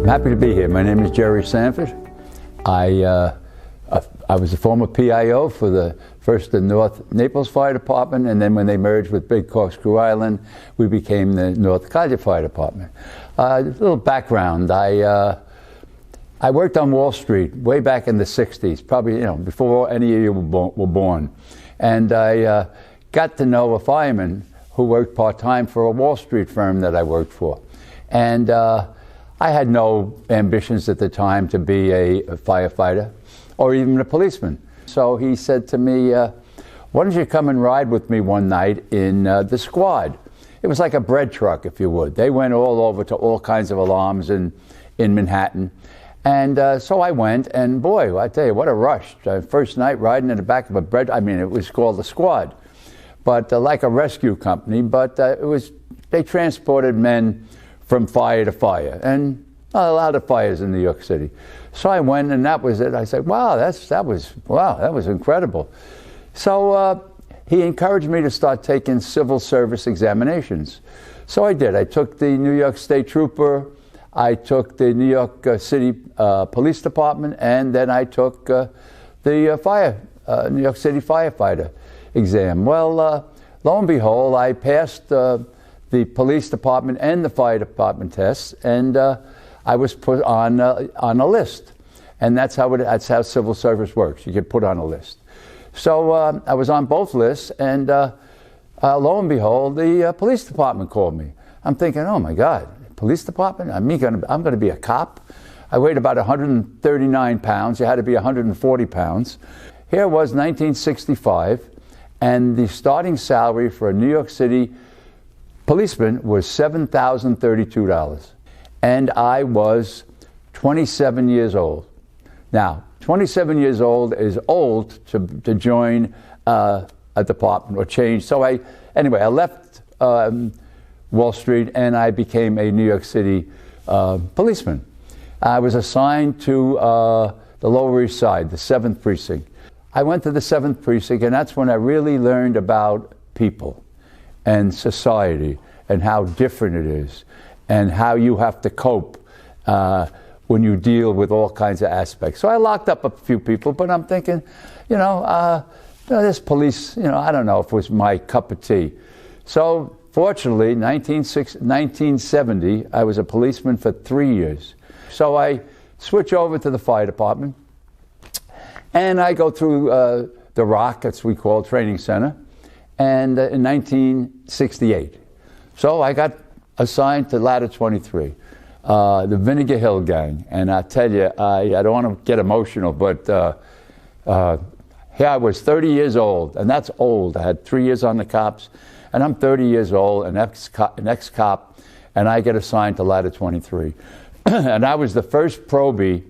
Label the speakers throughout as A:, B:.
A: happy to be here. My name is Jerry Sandford. I was a former PIO for the North Naples Fire Department, and then when they merged with Big Corkscrew Island, we became the North Collier Fire Department. A little background, I worked on Wall Street way back in the 60s, probably before any of you were born. And I got to know a fireman who worked part-time for a Wall Street firm that I worked for. And I had no ambitions at the time to be a firefighter or even a policeman. So he said to me, why don't you come and ride with me one night in the squad? It was like a bread truck, if you would. They went all over to all kinds of alarms in Manhattan. And so I went, and boy, I tell you, what a rush. First night riding in the back of a bread, it was called the squad, but like a rescue company, but they transported men from fire to fire, and a lot of fires in New York City. So I went, and that was it. I said, wow, that was incredible. So he encouraged me to start taking civil service examinations. So I did. I took the New York State Trooper, I took the New York City Police Department, and then I took the New York City firefighter exam. Well, lo and behold, I passed the police department and the fire department tests, and I was put on a list. And that's how civil service works. You get put on a list. So I was on both lists, and lo and behold, the police department called me. I'm thinking, oh my God, police department? I'm going to be a cop? I weighed about 139 pounds. You had to be 140 pounds. Here was 1965, and the starting salary for a New York City policeman was $7,032. And I was 27 years old. Now, 27 years old is old to join a department or change. So I left Wall Street, and I became a New York City policeman. I was assigned to the Lower East Side, the 7th Precinct. I went to the 7th Precinct, and that's when I really learned about people and society and how different it is and how you have to cope when you deal with all kinds of aspects. So I locked up a few people, but I'm thinking, this police, I don't know if it was my cup of tea. So fortunately, 1970, I was a policeman for 3 years. So I switch over to the fire department, and I go through the ROC, as we call training center, and in 1968. So I got assigned to Ladder 23, the Vinegar Hill Gang. And I tell you, I don't want to get emotional, but here I was 30 years old, and that's old. I had 3 years on the cops, and I'm 30 years old, an ex-cop, and I get assigned to Ladder 23. And I was the first probie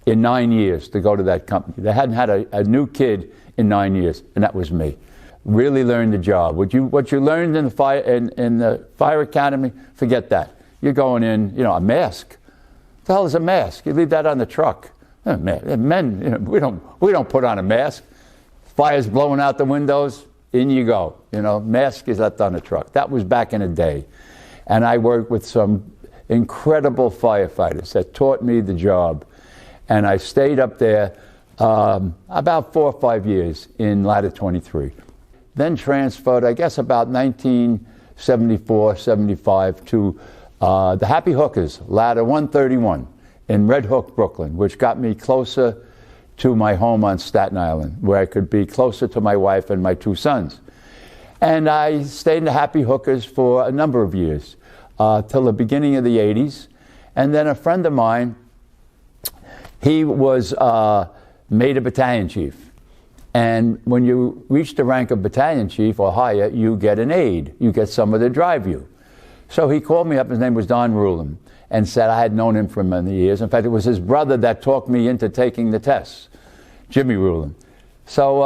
A: in 9 years to go to that company. They hadn't had a new kid in 9 years, and that was me. Really learned the job. What you learned in the fire academy, forget that. You're going in, a mask. What the hell is a mask? You leave that on the truck. Men, we don't put on a mask. Fire's blowing out the windows, in you go. Mask is left on the truck. That was back in the day. And I worked with some incredible firefighters that taught me the job. And I stayed up there about 4 or 5 years in Ladder 23. Then transferred, I guess about 1974, 75 to the Happy Hookers, Ladder 131 in Red Hook, Brooklyn, which got me closer to my home on Staten Island, where I could be closer to my wife and my 2 sons. And I stayed in the Happy Hookers for a number of years, till the beginning of the 80s. And then a friend of mine, he was made a battalion chief. And when you reach the rank of battalion chief or higher, you get an aide. You get someone to drive you. So he called me up, his name was Don Ruhlin, and said I had known him for many years. In fact, it was his brother that talked me into taking the tests, Jimmy Ruhlin. So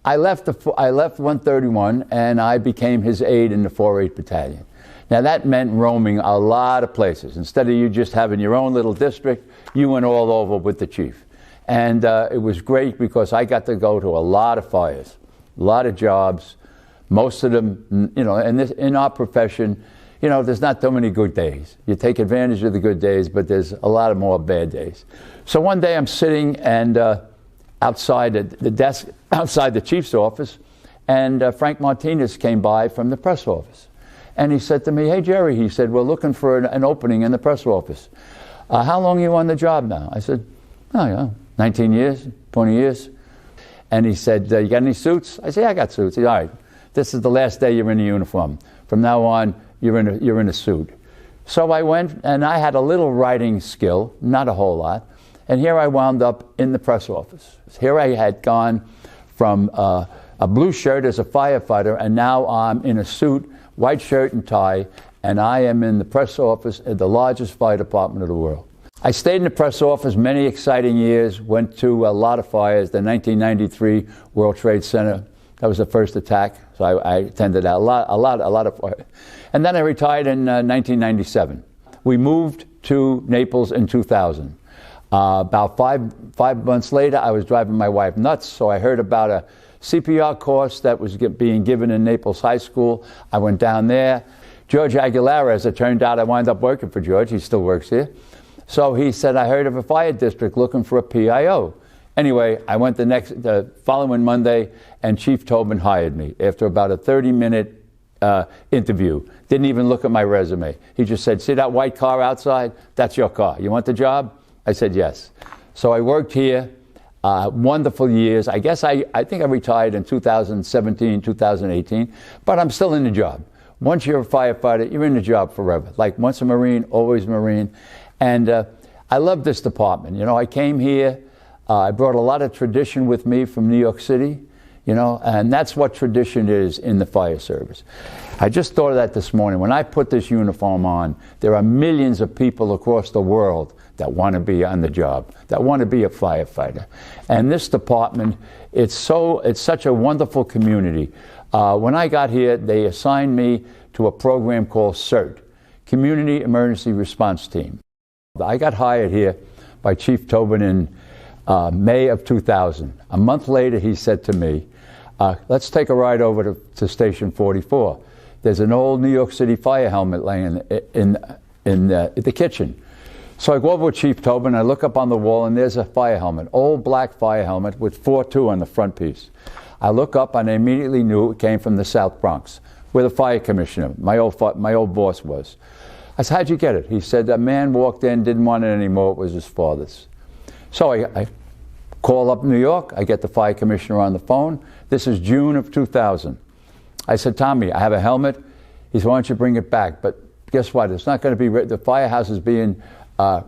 A: I left 131, and I became his aide in the 4-8 Battalion. Now that meant roaming a lot of places. Instead of you just having your own little district, you went all over with the chief. And it was great because I got to go to a lot of fires, a lot of jobs. Most of them, in our profession, you know, there's not too many good days. You take advantage of the good days, but there's a lot of more bad days. So one day I'm sitting and outside the desk, outside the chief's office, and Frank Martinez came by from the press office. And he said to me, "Hey, Jerry," he said, "we're looking for an opening in the press office. How long are you on the job now?" I said, "Oh, yeah, 19 years, 20 years. And he said, "You got any suits?" I said, "Yeah, I got suits." He said, "All right, this is the last day you're in a uniform. From now on, you're in a suit." So I went, and I had a little writing skill, not a whole lot. And here I wound up in the press office. Here I had gone from a blue shirt as a firefighter, and now I'm in a suit, white shirt and tie, and I am in the press office at the largest fire department of the world. I stayed in the press office many exciting years, went to a lot of fires, the 1993 World Trade Center. That was the first attack, so I attended that, a lot of fires. And then I retired in 1997. We moved to Naples in 2000. About five months later, I was driving my wife nuts, so I heard about a CPR course that was being given in Naples High School. I went down there. George Aguilera, as it turned out, I wound up working for George. He still works here. So he said, "I heard of a fire district looking for a PIO." Anyway, I went the following Monday, and Chief Tobin hired me after about a 30-minute interview. Didn't even look at my resume. He just said, "See that white car outside? That's your car. You want the job?" I said, "Yes." So I worked here, wonderful years. I guess I think I retired in 2017, 2018, but I'm still in the job. Once you're a firefighter, you're in the job forever. Like once a Marine, always Marine. And I love this department. You know, I came here, I brought a lot of tradition with me from New York City, you know, and that's what tradition is in the fire service. I just thought of that this morning. When I put this uniform on, there are millions of people across the world that want to be on the job, that want to be a firefighter. And this department, it's such a wonderful community. When I got here, they assigned me to a program called CERT, Community Emergency Response Team. I got hired here by Chief Tobin in May of 2000. A month later, he said to me, "Let's take a ride over to Station 44. There's an old New York City fire helmet laying in the kitchen." So I go over with Chief Tobin, I look up on the wall, and there's a fire helmet, old black fire helmet with 4-2 on the front piece. I look up, and I immediately knew it came from the South Bronx, where the fire commissioner, my old boss, was. I said, "How'd you get it?" He said, "A man walked in, didn't want it anymore, it was his father's." So I call up New York, I get the fire commissioner on the phone. This is June of 2000. I said, "Tommy, I have a helmet." He said, "Why don't you bring it back?" But guess what? It's not going to be the firehouse is being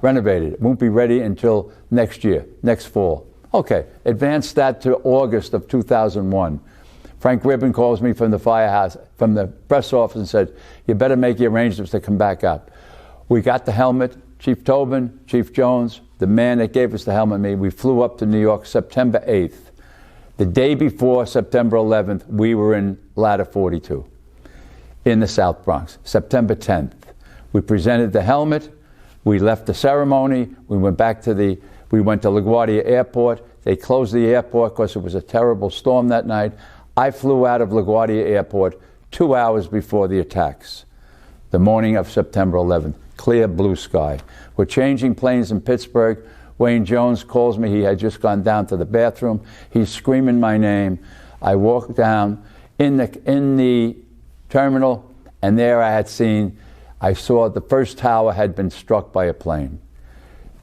A: renovated. It won't be ready until next year, next fall. Okay, advance that to August of 2001. Frank Ribbon calls me from the firehouse, from the press office, and said, "You better make your arrangements to come back up." We got the helmet, Chief Tobin, Chief Jones, the man that gave us the helmet, me. We flew up to New York September 8th. The day before September 11th, we were in Ladder 42 in the South Bronx. September 10th, we presented the helmet. We left the ceremony. We went to LaGuardia Airport. They closed the airport because it was a terrible storm that night. I flew out of LaGuardia Airport 2 hours before the attacks. The morning of September 11th, clear blue sky. We're changing planes in Pittsburgh. Wayne Jones calls me. He had just gone down to the bathroom. He's screaming my name. I walk down in the terminal, and there I saw the first tower had been struck by a plane.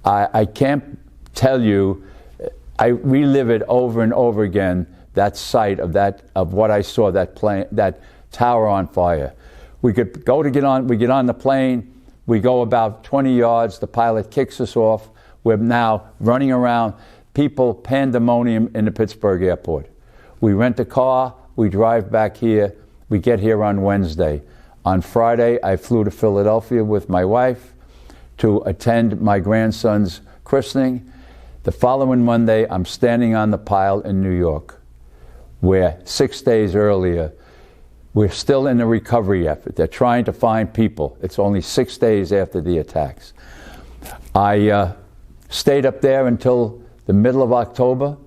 A: I can't tell you, I relive it over and over again, that sight of what I saw, that tower on fire. We get on the plane, we go about 20 yards, the pilot kicks us off. We're now running around, pandemonium in the Pittsburgh airport. We rent a car, we drive back here, we get here on Wednesday. On Friday, I flew to Philadelphia with my wife to attend my grandson's christening. The following Monday, I'm standing on the pile in New York, where 6 days earlier, we're still in the recovery effort. They're trying to find people. It's only 6 days after the attacks. I stayed up there until the middle of October.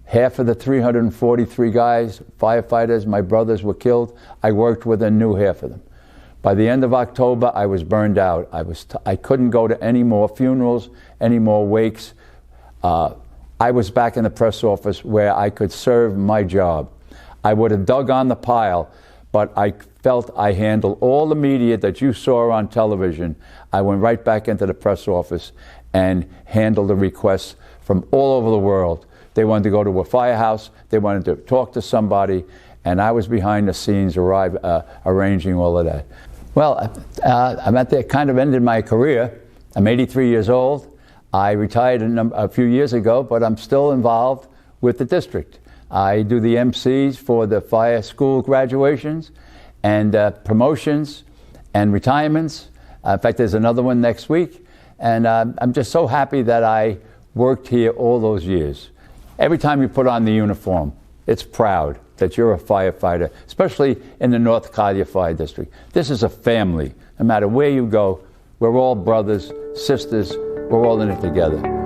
A: Half of the 343 guys, firefighters, my brothers, were killed. I worked with and knew half of them. By the end of October, I was burned out. I couldn't go to any more funerals, any more wakes. I was back in the press office where I could serve my job. I would have dug on the pile, but I felt I handled all the media that you saw on television. I went right back into the press office and handled the requests from all over the world. They wanted to go to a firehouse, they wanted to talk to somebody, and I was behind the scenes arranging all of that. Well, I'm at the kind of ended my career. I'm 83 years old. I retired a few years ago, but I'm still involved with the district. I do the MCs for the fire school graduations and promotions and retirements. In fact, there's another one next week. And I'm just so happy that I worked here all those years. Every time you put on the uniform, it's proud that you're a firefighter, especially in the North Collier Fire District. This is a family. No matter where you go, we're all brothers, sisters, we're all in it together.